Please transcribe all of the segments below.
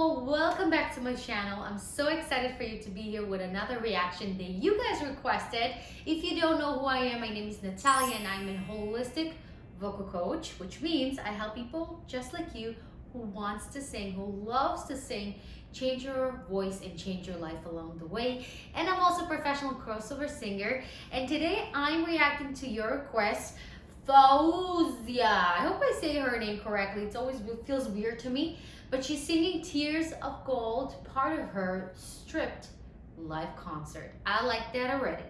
people, welcome back to my channel. I'm so excited for you to be here with another reaction that you guys requested. If you don't know who I am, my name is Natalia and I'm a holistic vocal coach, which means I help people just like you who wants to sing, who loves to sing, change your voice and change your life along the way. And I'm also a professional crossover singer, and today I'm reacting to your request, Faouzia. I hope I say her name correctly. It always feels weird to me, but she's singing Tears of Gold, part of her stripped live concert. I like that already.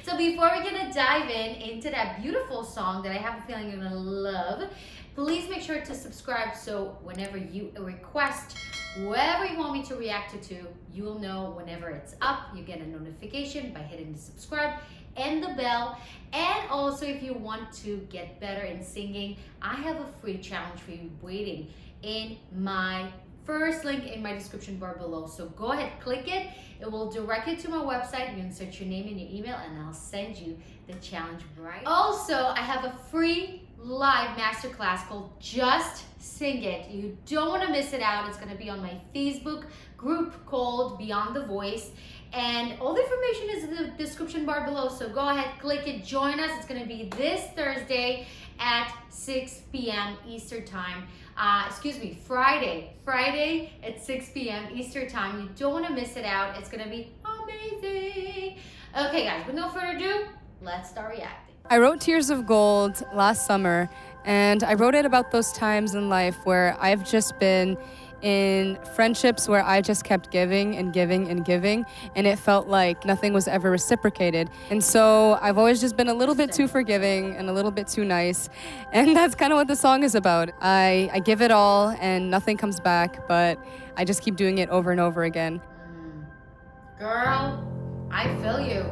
So before we're gonna dive into that beautiful song that I have a feeling you're gonna love, please make sure to subscribe so whenever you request whoever you want me to react to, you'll know whenever it's up. You get a notification by hitting the subscribe and the bell. And also, if you want to get better in singing, I have a free challenge for you waiting in my first link in my description bar below. So go ahead, click it. It will direct you to my website. You insert your name and your email and I'll send you the challenge right. Also, I have a free live masterclass called Just Sing It. You don't want to miss it out. It's going to be on my Facebook group called Beyond the Voice. And all the information is in the description bar below. So go ahead, click it, join us. It's going to be this Thursday at 6 p.m. Eastern Time. Friday at 6 p.m. Eastern Time. You don't want to miss it out. It's going to be amazing. Okay, guys, with no further ado, let's start reacting. I wrote Tears of Gold last summer, and I wrote it about those times in life where I've just been in friendships where I just kept giving and giving and giving, and it felt like nothing was ever reciprocated. And so I've always just been a little bit too forgiving and a little bit too nice, and that's kind of what the song is about. I give it all and nothing comes back, but I just keep doing it over and over again. Girl, I feel you.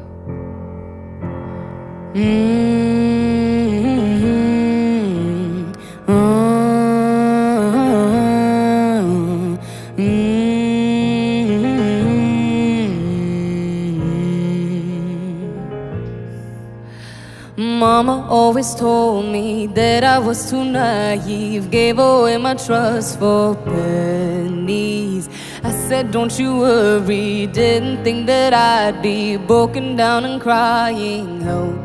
Mama always told me that I was too naive, gave away my trust for pennies. I said, don't you worry, didn't think that I'd be broken down and crying. Help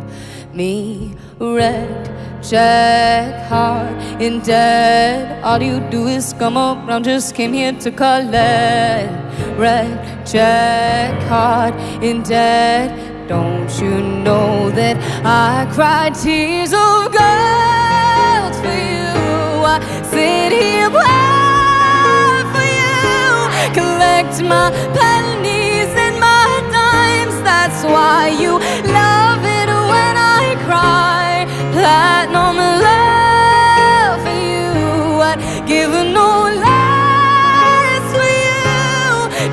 me, wrecked, check, heart in debt. All you do is come around, just came here to collect. Wrecked, check, heart in debt. Don't you know that I cried tears of gold for you? I sit here blind for you, collect my pennies and my dimes. That's why you love it when I cry. Platinum love for you, I'd give no less for you.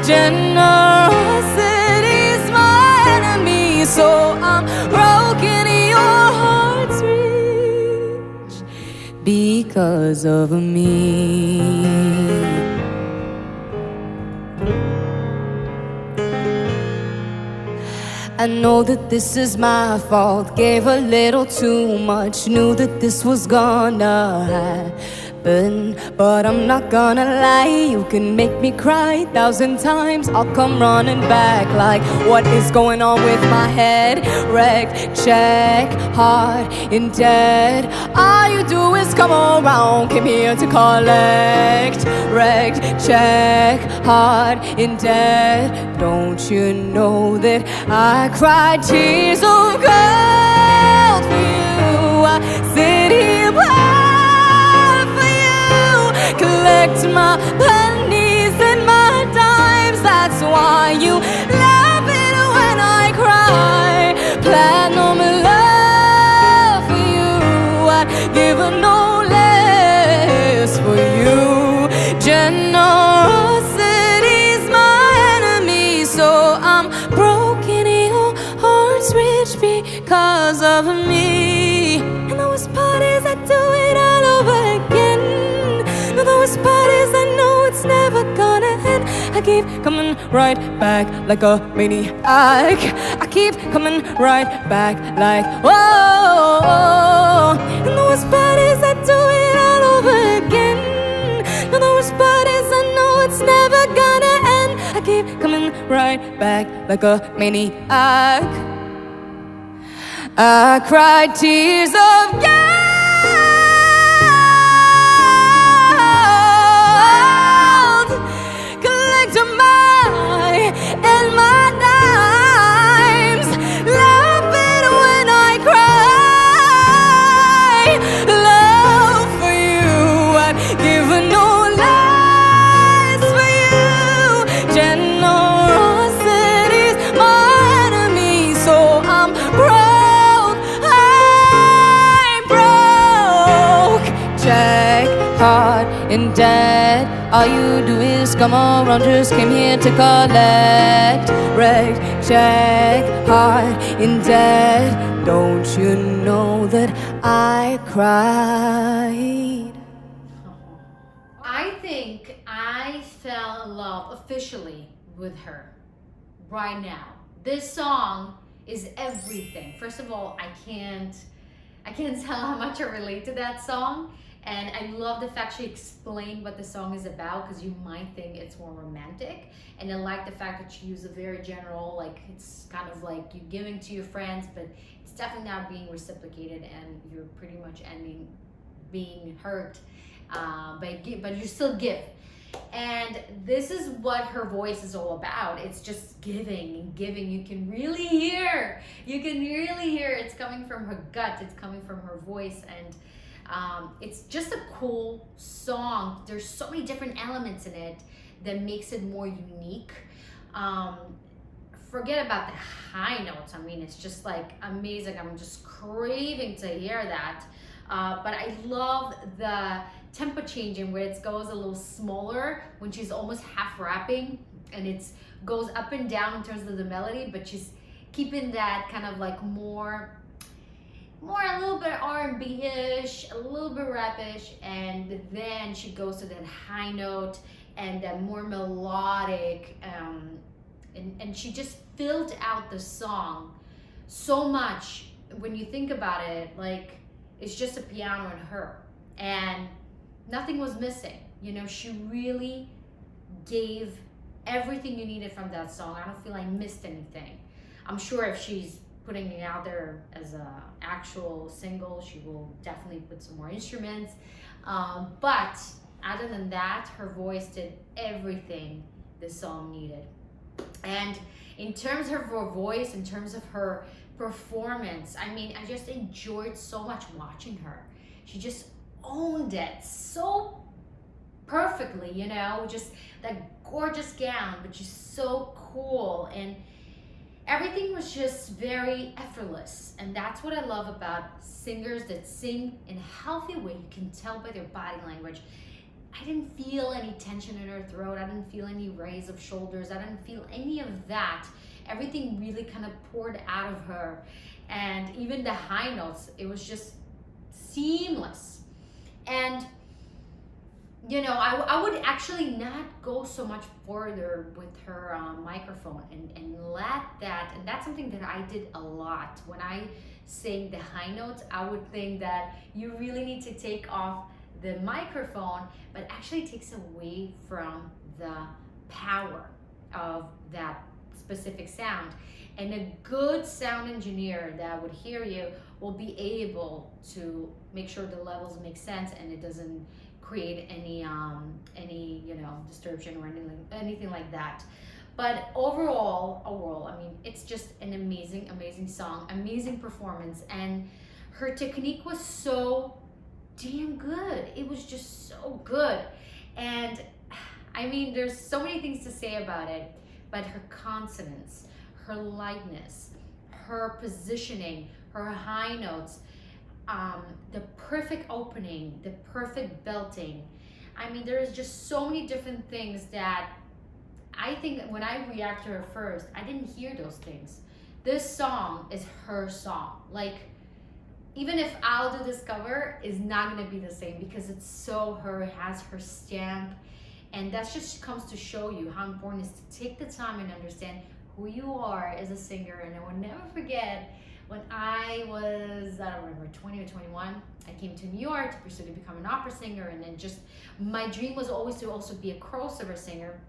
Generosity's my enemy, so I'm broken in your heart's reach because of me. I know that this is my fault, gave a little too much, knew that this was gonna happen, but I'm not gonna lie, you can make me cry 1,000 times, I'll come running back. Like, what is going on with my head? Wrecked, check, heart in debt. All you do is come around, came here to collect. Wrecked, check, heart in debt. Don't you know that I cried tears of gold for you? I sit here blind for you, collect my pennies and my dimes. That's why you love it when I cry. Platinum love for you, I'd give no less for you. Generosity's my enemy, so I'm broken in your heart's reach because of me. And the worst part is I do it all over again. No, the worst part is I know it's never gonna end. I keep coming right back like a maniac. I keep coming right back like, whoa. And the worst part is I do it all over again. No, the worst part is I know it's never right back like a maniac. I cried tears of gold, collecting my and my dimes, laughing when I cry. Love for you, I'd give no lies for you. Generosity's my enemy, so I'm broke. I'm broke. Check, hard in debt. All you do is come around, just came here to collect. Wrecked, check, hard in debt. Don't you know that I cried? I think I fell in love officially with her right now. This song is everything. First of all, I can't tell how much I relate to that song. And I love the fact she explained what the song is about, because you might think it's more romantic. And I like the fact that she used a very general, like it's kind of like you giving to your friends, but it's definitely not being reciprocated, and you're pretty much ending being hurt, but you still give. And this is what her voice is all about. It's just giving and giving. You can really hear it's coming from her gut, it's coming from her voice. And it's just a cool song. There's so many different elements in it that makes it more unique. Forget about the high notes. I mean, it's just like amazing. I'm just craving to hear that. But I love the tempo changing where it goes a little smaller when she's almost half rapping, and it goes up and down in terms of the melody, but she's keeping that kind of like more a little bit R&B-ish, a little bit rap-ish, and then she goes to that high note and that more melodic, and she just filled out the song so much. When you think about it, like it's just a piano and her, and nothing was missing. You know, she really gave everything you needed from that song. I don't feel I missed anything. I'm sure if she's putting it out there as a actual single, she will definitely put some more instruments. But other than that, her voice did everything this song needed. And in terms of her voice, in terms of her performance, I mean, I just enjoyed so much watching her. She just owned it so perfectly, you know, just that gorgeous gown, but she's so cool, and everything was just very effortless. And that's what I love about singers that sing in a healthy way. You can tell by their body language. I didn't feel any tension in her throat. I didn't feel any raise of shoulders. I didn't feel any of that. Everything really kind of poured out of her. And even the high notes, it was just seamless. And you know, I would actually not go so much further with her microphone and let that, and that's something that I did a lot. When I sing the high notes, I would think that you really need to take off the microphone, but actually takes away from the power of that specific sound. And a good sound engineer that would hear you will be able to make sure the levels make sense and it doesn't create any you know, distortion or anything like that. But overall, I mean, it's just an amazing song, amazing performance, and her technique was so damn good. It was just so good. And I mean, there's so many things to say about it, but her consonants, her lightness, her positioning, her high notes, the perfect opening, the perfect belting. I mean, there is just so many different things that I think when I react to her first, I didn't hear those things. This song is her song. Like, even if I'll do this cover, is not gonna be the same because it's so her, it has her stamp. And that just comes to show you how important it is to take the time and understand who you are as a singer. And I will never forget when I was, I don't remember, 20 or 21, I came to New York to pursue to become an opera singer. And then my dream was always to also be a crossover singer.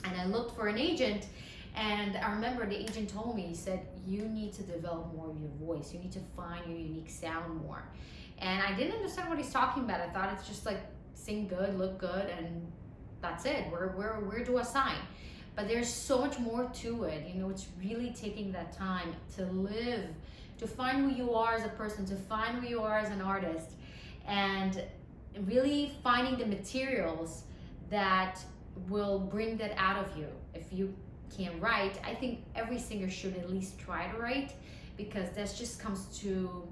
And I looked for an agent, And I remember the agent told me, he said, you need to develop more of your voice. You need to find your unique sound more. And I didn't understand what he's talking about. I thought it's just like sing good, look good, and that's it. Where do I sign? But there's so much more to it. You know, it's really taking that time to live, to find who you are as a person, to find who you are as an artist, and really finding the materials that will bring that out of you. If you can't write, I think every singer should at least try to write, because that just comes to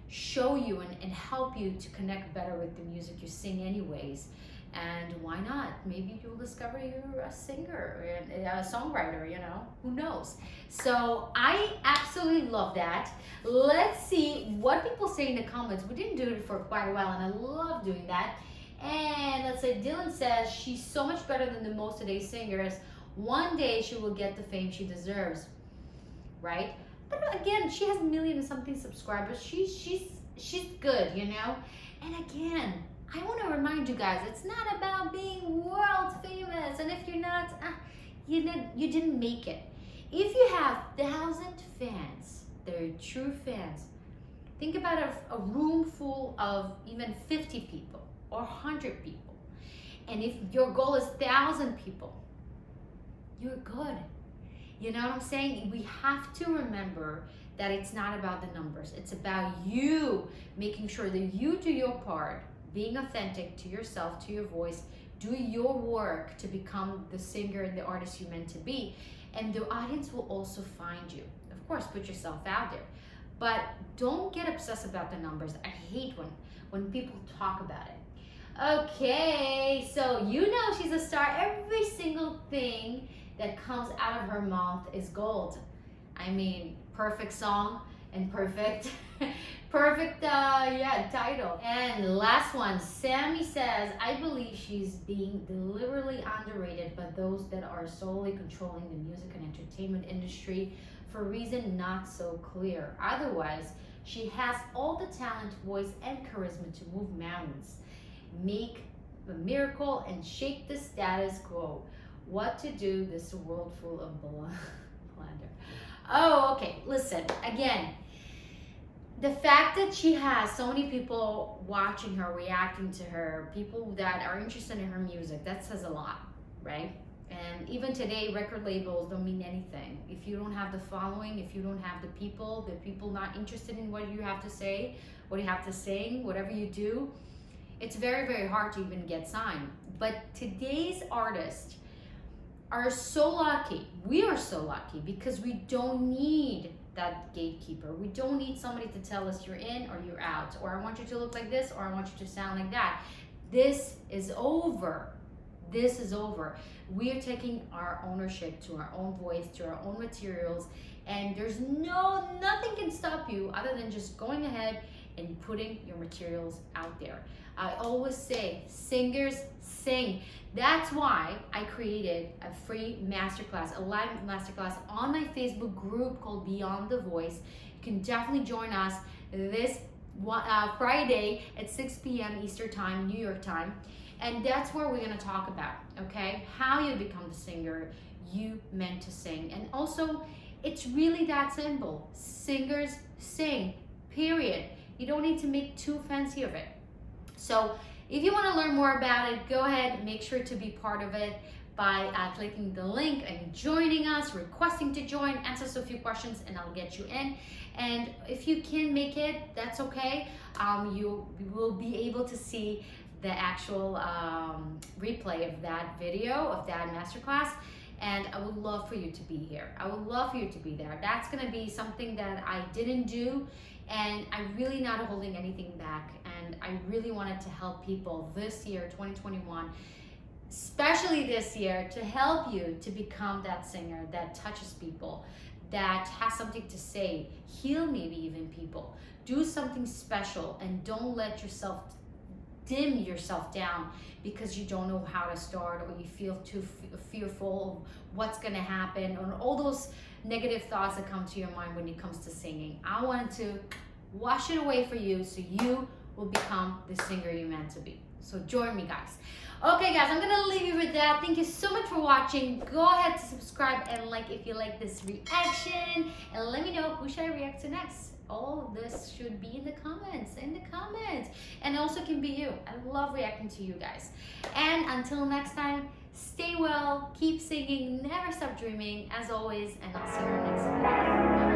show you and help you to connect better with the music you sing anyways. And why not? Maybe you'll discover you're a singer, a songwriter, you know, who knows? So I absolutely love that. Let's see what people say in the comments. We didn't do it for quite a while, and I love doing that. And let's say Dylan says, she's so much better than the most today's singers. One day she will get the fame she deserves, right? But again, she has 1,000,000-something subscribers. She's good, you know? And again, I want to remind you guys, it's not about being world famous. And if you're not, you didn't make it. If you have 1,000 fans, they're true fans. Think about a room full of even 50 people or 100 people. And if your goal is 1,000 people, you're good. You know what I'm saying? We have to remember that it's not about the numbers. It's about you making sure that you do your part, being authentic to yourself, to your voice, do your work to become the singer and the artist you're meant to be. And the audience will also find you. Of course, put yourself out there. But don't get obsessed about the numbers. I hate when people talk about it. Okay, so you know she's a star. Every single thing that comes out of her mouth is gold. I mean, perfect song and perfect title. And last one, Sammy says, I believe she's being deliberately underrated by those that are solely controlling the music and entertainment industry for a reason not so clear. Otherwise, she has all the talent, voice, and charisma to move mountains, make a miracle, and shake the status quo. What to do this world full of blunder. Oh, okay, listen, again, the fact that she has so many people watching her, reacting to her, people that are interested in her music, that says a lot, right? And even today, record labels don't mean anything. If you don't have the following, if you don't have the people not interested in what you have to say, what you have to sing, whatever you do, it's very, very hard to even get signed. But today's artists are so lucky. We are so lucky because we don't need that gatekeeper. We don't need somebody to tell us you're in or you're out, or I want you to look like this, or I want you to sound like that. This is over. This is over. We are taking our ownership to our own voice, to our own materials, and there's nothing can stop you other than just going ahead and putting your materials out there. I always say, singers sing. That's why I created a free masterclass, a live masterclass on my Facebook group called Beyond the Voice. You can definitely join us this Friday at 6 p.m. Eastern Time, New York time. And that's where we're gonna talk about, okay? How you become the singer you meant to sing. And also, it's really that simple. Singers sing, period. You don't need to make too fancy of it. So if you want to learn more about it, go ahead, make sure to be part of it by clicking the link and joining us, requesting to join, answer a few questions, and I'll get you in. And if you can make it, that's okay. You will be able to see the actual replay of that video, of that masterclass. And I would love for you to be here. I would love for you to be there. That's gonna be something that I didn't do, and I'm really not holding anything back. And I really wanted to help people this year, 2021, especially this year, to help you to become that singer that touches people, that has something to say, heal maybe even people, do something special, and don't let yourself dim yourself down because you don't know how to start, or you feel too fearful of what's gonna happen, or all those negative thoughts that come to your mind when it comes to singing. I wanted to wash it away for you so you will become the singer you're meant to be. So join me, guys. Okay, guys, I'm gonna leave you with that. Thank you so much for watching. Go ahead to subscribe and like if you like this reaction, and let me know who should I react to next. All of this should be in the comments, and also can be you. I love reacting to you guys. And until next time, stay well, keep singing, never stop dreaming, as always, and I'll see you in the next video. Bye.